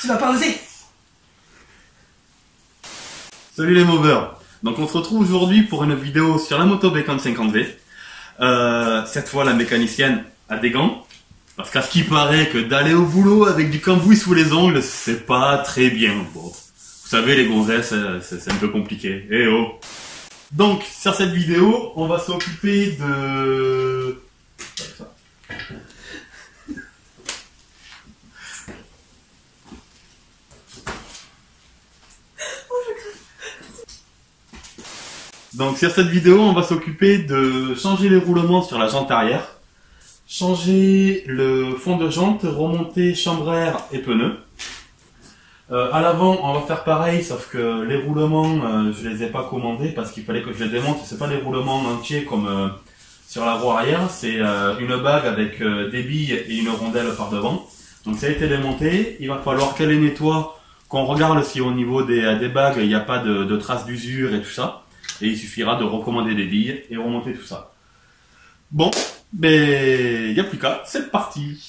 Tu vas pas oser. Salut les movers. Donc on se retrouve aujourd'hui pour une vidéo sur la moto Bécane 50V. Cette fois la mécanicienne a des gants. Parce qu'à ce qui paraît que d'aller au boulot avec du cambouis sous les ongles, c'est pas très bien. Bon, vous savez les gonzesses, c'est un peu compliqué. Eh oh. Donc sur cette vidéo, on va s'occuper de... Donc sur cette vidéo, on va s'occuper de changer les roulements sur la jante arrière, changer le fond de jante, remonter chambre à air et pneus. À l'avant, on va faire pareil, sauf que les roulements, je les ai pas commandés parce qu'il fallait que je les démonte. C'est pas des roulements entiers comme sur la roue arrière, c'est une bague avec des billes et une rondelle par devant. Donc ça a été démonté, il va falloir qu'elle les nettoie, qu'on regarde si au niveau des bagues il n'y a pas de traces d'usure et tout ça. Et il suffira de recommander des billes et remonter tout ça. Bon, ben, il n'y a plus qu'à, c'est parti.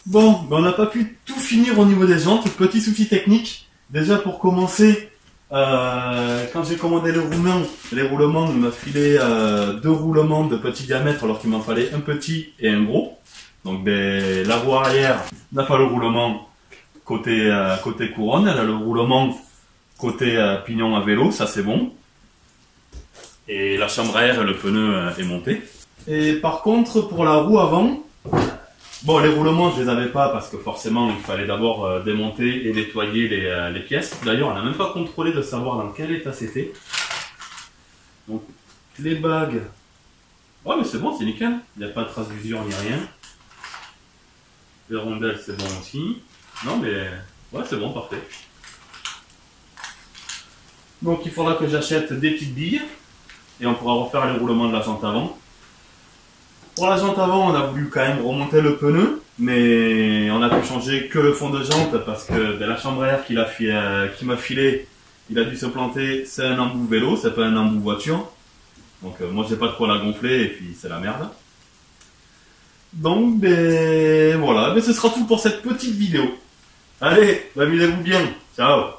Bon, ben on n'a pas pu tout finir au niveau des jantes. Petit souci technique. Déjà pour commencer, quand j'ai commandé les roulements, il m'a filé deux roulements de petit diamètre alors qu'il m'en fallait un petit et un gros. Donc ben, la roue arrière n'a pas le roulement côté couronne, elle a le roulement côté pignon à vélo, ça c'est bon. Et la chambre à air et le pneu est monté. Et par contre pour la roue avant, bon, les roulements, je les avais pas parce que forcément, il fallait d'abord démonter et nettoyer les pièces. D'ailleurs, on n'a même pas contrôlé de savoir dans quel état c'était. Donc, les bagues. Ouais, mais c'est bon, c'est nickel. Il n'y a pas de trace d'usure ni rien. Les rondelles, c'est bon aussi. Non, mais ouais, c'est bon, parfait. Donc, il faudra que j'achète des petites billes et on pourra refaire les roulements de la jante avant. Pour la jante avant, on a voulu quand même remonter le pneu, mais on a pu changer que le fond de jante parce que la chambre à air qui m'a filé, il a dû se planter. C'est un embout vélo, c'est pas un embout voiture. Donc moi j'ai pas de quoi la gonfler et puis c'est la merde. Donc ben voilà, ben, ce sera tout pour cette petite vidéo. Allez, amusez-vous bien, ciao.